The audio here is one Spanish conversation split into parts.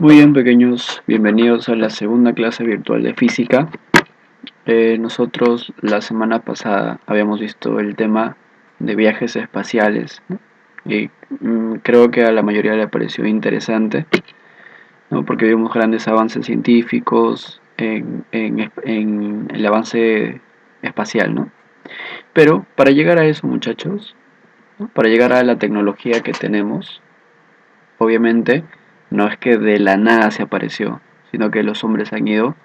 Muy bien, pequeños, bienvenidos a la segunda clase virtual de física. Nosotros la semana pasada habíamos visto el tema de viajes espaciales, ¿no? Y creo que a la mayoría le pareció interesante, ¿no? Porque vimos grandes avances científicos en el avance espacial, ¿no? Pero para llegar a eso, muchachos, ¿no? Para llegar a la tecnología que tenemos, obviamente, no es que de la nada se apareció, sino que los hombres han ido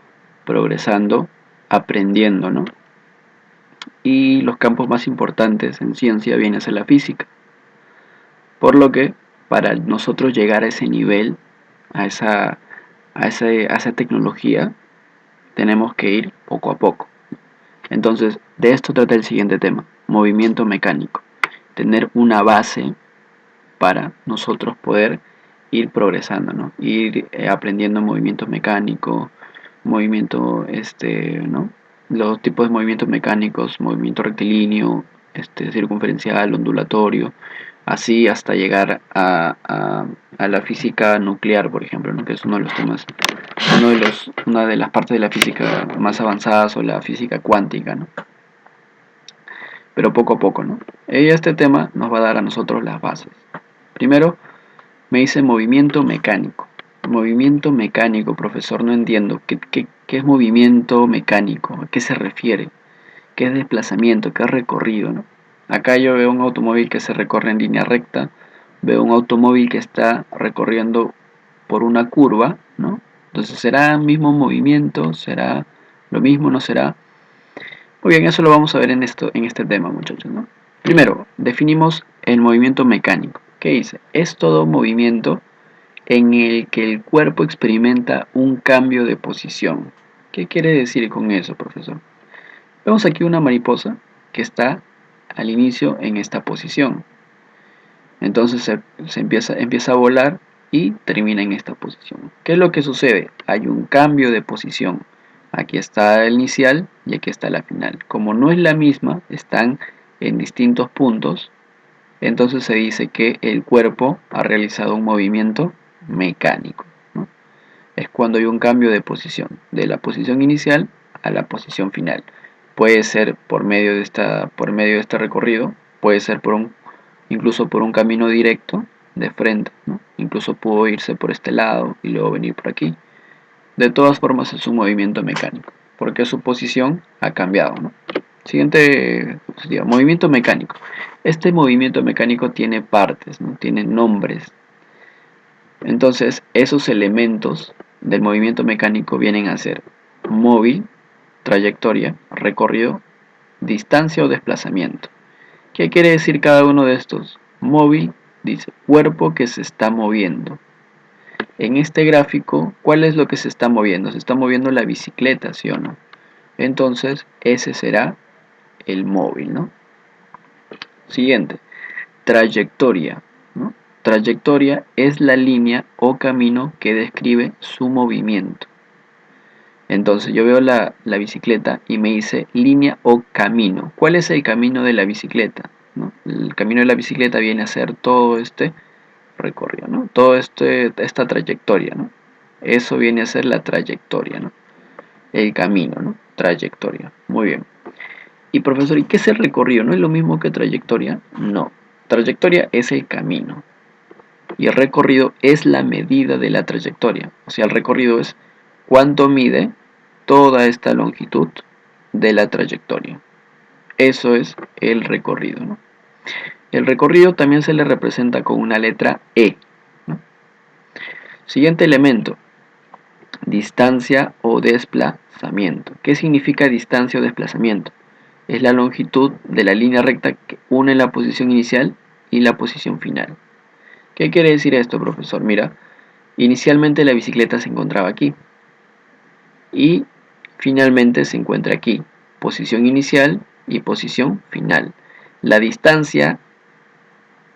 progresando, aprendiendo, ¿no? Y los campos más importantes en ciencia vienen a ser la física. Por lo que, para nosotros llegar a ese nivel, a esa tecnología, tenemos que ir poco a poco. Entonces, de esto trata el siguiente tema, movimiento mecánico. Tener una base para nosotros poder ir progresando, ¿no? Ir aprendiendo movimiento mecánico, movimiento, ¿no? Los tipos de movimientos mecánicos, movimiento rectilíneo, circunferencial, ondulatorio, así hasta llegar a la física nuclear, por ejemplo, ¿no? Que es uno de los temas, una de las partes de la física más avanzadas, o la física cuántica, ¿no? Pero poco a poco, ¿no? Y este tema nos va a dar a nosotros las bases. Primero, me dice movimiento mecánico. Movimiento mecánico, profesor, no entiendo. ¿Qué es movimiento mecánico? ¿A qué se refiere? ¿Qué es desplazamiento? ¿Qué es recorrido? ¿No? Acá yo veo un automóvil que se recorre en línea recta. Veo un automóvil que está recorriendo por una curva, ¿no? Entonces, ¿será el mismo movimiento? ¿Será lo mismo? ¿No será? Muy bien, eso lo vamos a ver en este tema, muchachos, ¿no? Primero, definimos el movimiento mecánico. ¿Qué dice? Es todo movimiento en el que el cuerpo experimenta un cambio de posición. ¿Qué quiere decir con eso, profesor? Vemos aquí una mariposa que está al inicio en esta posición. Entonces empieza a volar y termina en esta posición. ¿Qué es lo que sucede? Hay un cambio de posición. Aquí está el inicial y aquí está la final. Como no es la misma, están en distintos puntos, entonces se dice que el cuerpo ha realizado un movimiento mecánico, ¿no? Es cuando hay un cambio de posición, de la posición inicial a la posición final. Puede ser por medio de este recorrido, puede ser incluso por un camino directo de frente, ¿no? Incluso pudo irse por este lado y luego venir por aquí. De todas formas es un movimiento mecánico, porque su posición ha cambiado, ¿no? Siguiente diapositiva, movimiento mecánico. Este movimiento mecánico tiene partes, ¿no? Tiene nombres. Entonces, esos elementos del movimiento mecánico vienen a ser móvil, trayectoria, recorrido, distancia o desplazamiento. ¿Qué quiere decir cada uno de estos? Móvil dice cuerpo que se está moviendo. En este gráfico, ¿cuál es lo que se está moviendo? Se está moviendo la bicicleta, ¿sí o no? Entonces, ese será el móvil, ¿no? Siguiente, trayectoria, ¿no? Trayectoria es la línea o camino que describe su movimiento. Entonces yo veo la bicicleta y me dice línea o camino. ¿Cuál es el camino de la bicicleta? ¿No? El camino de la bicicleta viene a ser todo este recorrido, ¿no? Esta trayectoria, ¿no? Eso viene a ser la trayectoria, ¿no? El camino, ¿no? Trayectoria. Muy bien. Y profesor, ¿y qué es el recorrido? ¿No es lo mismo que trayectoria? No. Trayectoria es el camino y el recorrido es la medida de la trayectoria. O sea, el recorrido es cuánto mide toda esta longitud de la trayectoria. Eso es el recorrido, ¿no? El recorrido también se le representa con una letra E, ¿no? Siguiente elemento, distancia o desplazamiento. ¿Qué significa distancia o desplazamiento? Es la longitud de la línea recta que une la posición inicial y la posición final. ¿Qué quiere decir esto, profesor? Mira, inicialmente la bicicleta se encontraba aquí y finalmente se encuentra aquí, posición inicial y posición final. La distancia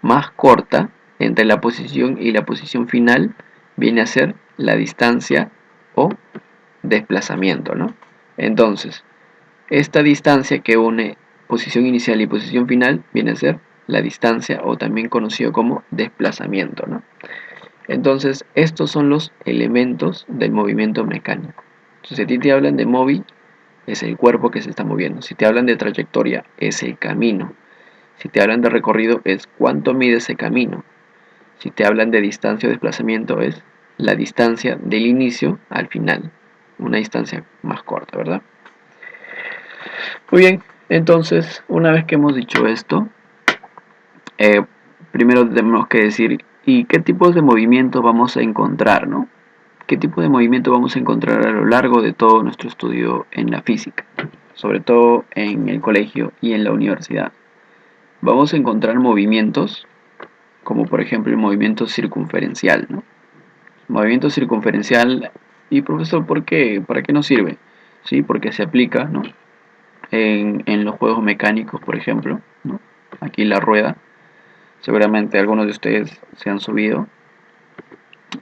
más corta entre la posición y la posición final viene a ser la distancia o desplazamiento, ¿no? Entonces, esta distancia que une posición inicial y posición final viene a ser la distancia o también conocido como desplazamiento, ¿no? Entonces, estos son los elementos del movimiento mecánico. Entonces, si a ti te hablan de móvil, es el cuerpo que se está moviendo. Si te hablan de trayectoria, es el camino. Si te hablan de recorrido, es cuánto mide ese camino. Si te hablan de distancia o desplazamiento, es la distancia del inicio al final. Una distancia más corta, ¿verdad? Muy bien, entonces, una vez que hemos dicho esto, primero tenemos que decir, ¿y qué tipos de movimiento vamos a encontrar, no? ¿Qué tipo de movimiento vamos a encontrar a lo largo de todo nuestro estudio en la física? Sobre todo en el colegio y en la universidad. Vamos a encontrar movimientos como por ejemplo el movimiento circunferencial, ¿no? Movimiento circunferencial, y profesor, ¿por qué? ¿Para qué nos sirve? Sí, porque se aplica, ¿no? En los juegos mecánicos, por ejemplo, ¿no? Aquí la rueda, seguramente algunos de ustedes se han subido,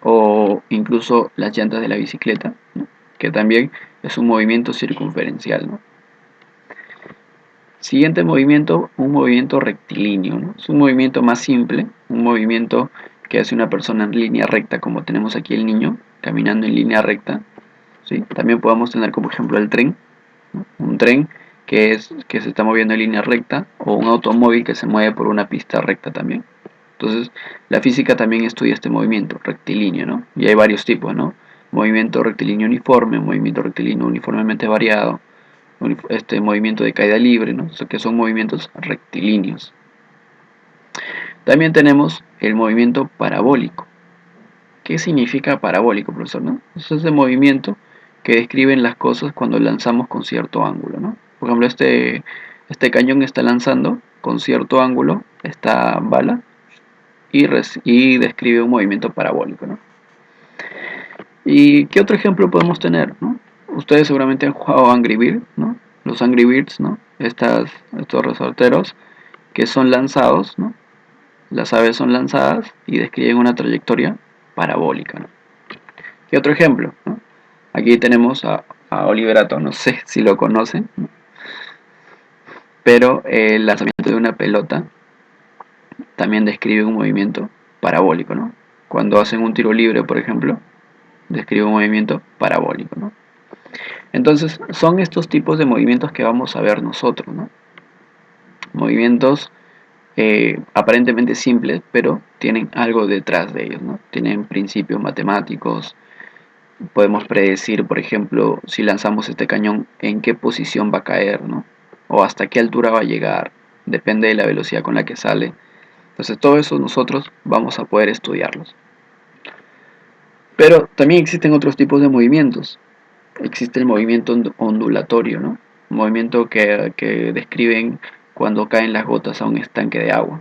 o incluso las llantas de la bicicleta, ¿no? Que también es un movimiento circunferencial, ¿no? Siguiente movimiento, un movimiento rectilíneo, ¿no? Es un movimiento más simple, un movimiento que hace una persona en línea recta, como tenemos aquí el niño, caminando en línea recta, ¿sí? También podemos tener como ejemplo el tren, ¿no? Un tren que se está moviendo en línea recta, o un automóvil que se mueve por una pista recta también. Entonces, la física también estudia este movimiento rectilíneo, ¿no? Y hay varios tipos, ¿no? Movimiento rectilíneo uniforme, movimiento rectilíneo uniformemente variado, este movimiento de caída libre, ¿no? Que son movimientos rectilíneos. También tenemos el movimiento parabólico. ¿Qué significa parabólico, profesor? ¿No? Es ese movimiento que describen las cosas cuando lanzamos con cierto ángulo, ¿no? Por ejemplo, este cañón está lanzando con cierto ángulo esta bala y describe un movimiento parabólico, ¿no? ¿Y qué otro ejemplo podemos tener, ¿no? Ustedes seguramente han jugado Angry Birds, ¿no? Los Angry Birds, ¿no? Estos resorteros que son lanzados, ¿no? Las aves son lanzadas y describen una trayectoria parabólica, ¿no? ¿Qué otro ejemplo, ¿no? Aquí tenemos a Oliver Atom, no sé si lo conocen, ¿no? Pero el lanzamiento de una pelota también describe un movimiento parabólico, ¿no? Cuando hacen un tiro libre, por ejemplo, describe un movimiento parabólico, ¿no? Entonces, son estos tipos de movimientos que vamos a ver nosotros, ¿no? Movimientos aparentemente simples, pero tienen algo detrás de ellos, ¿no? Tienen principios matemáticos. Podemos predecir, por ejemplo, si lanzamos este cañón, en qué posición va a caer, ¿no? O hasta qué altura va a llegar. Depende de la velocidad con la que sale. Entonces, todo eso nosotros vamos a poder estudiarlos. Pero también existen otros tipos de movimientos. Existe el movimiento ondulatorio, ¿no? Un movimiento que describen cuando caen las gotas a un estanque de agua.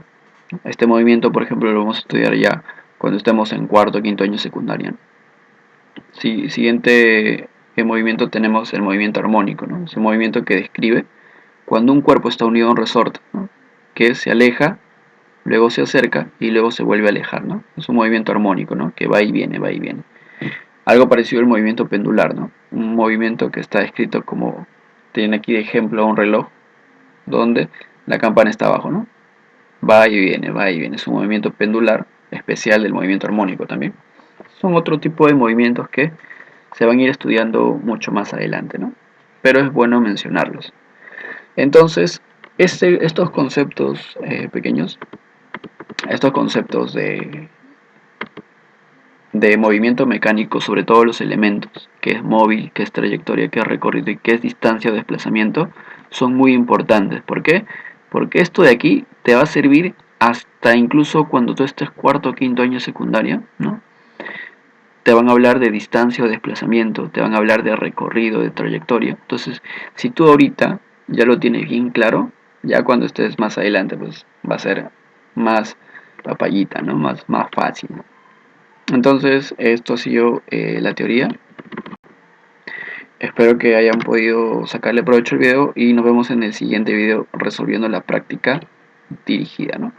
Este movimiento, por ejemplo, lo vamos a estudiar ya cuando estemos en cuarto o quinto año secundaria. Siguiente movimiento tenemos el movimiento armónico, ¿no? Es un movimiento que describe cuando un cuerpo está unido a un resorte, ¿no? Que se aleja, luego se acerca y luego se vuelve a alejar, ¿no? Es un movimiento armónico, ¿no? Que va y viene, va y viene. Algo parecido al movimiento pendular, ¿no? Un movimiento que está escrito como, tiene aquí de ejemplo un reloj, donde la campana está abajo, ¿no? Va y viene, va y viene. Es un movimiento pendular especial del movimiento armónico también. Son otro tipo de movimientos que se van a ir estudiando mucho más adelante, ¿no? Pero es bueno mencionarlos. Entonces, estos conceptos pequeños, estos conceptos de movimiento mecánico, sobre todo los elementos, que es móvil, que es trayectoria, que es recorrido y que es distancia o desplazamiento, son muy importantes. ¿Por qué? Porque esto de aquí te va a servir hasta incluso cuando tú estés cuarto o quinto año secundaria, ¿no? Te van a hablar de distancia o desplazamiento, te van a hablar de recorrido, de trayectoria. Entonces, si tú ahorita ya lo tienes bien claro, ya cuando estés más adelante, pues va a ser más papayita, ¿no? Más fácil, ¿no? Entonces, esto ha sido la teoría. Espero que hayan podido sacarle provecho al video y nos vemos en el siguiente video resolviendo la práctica dirigida, ¿no?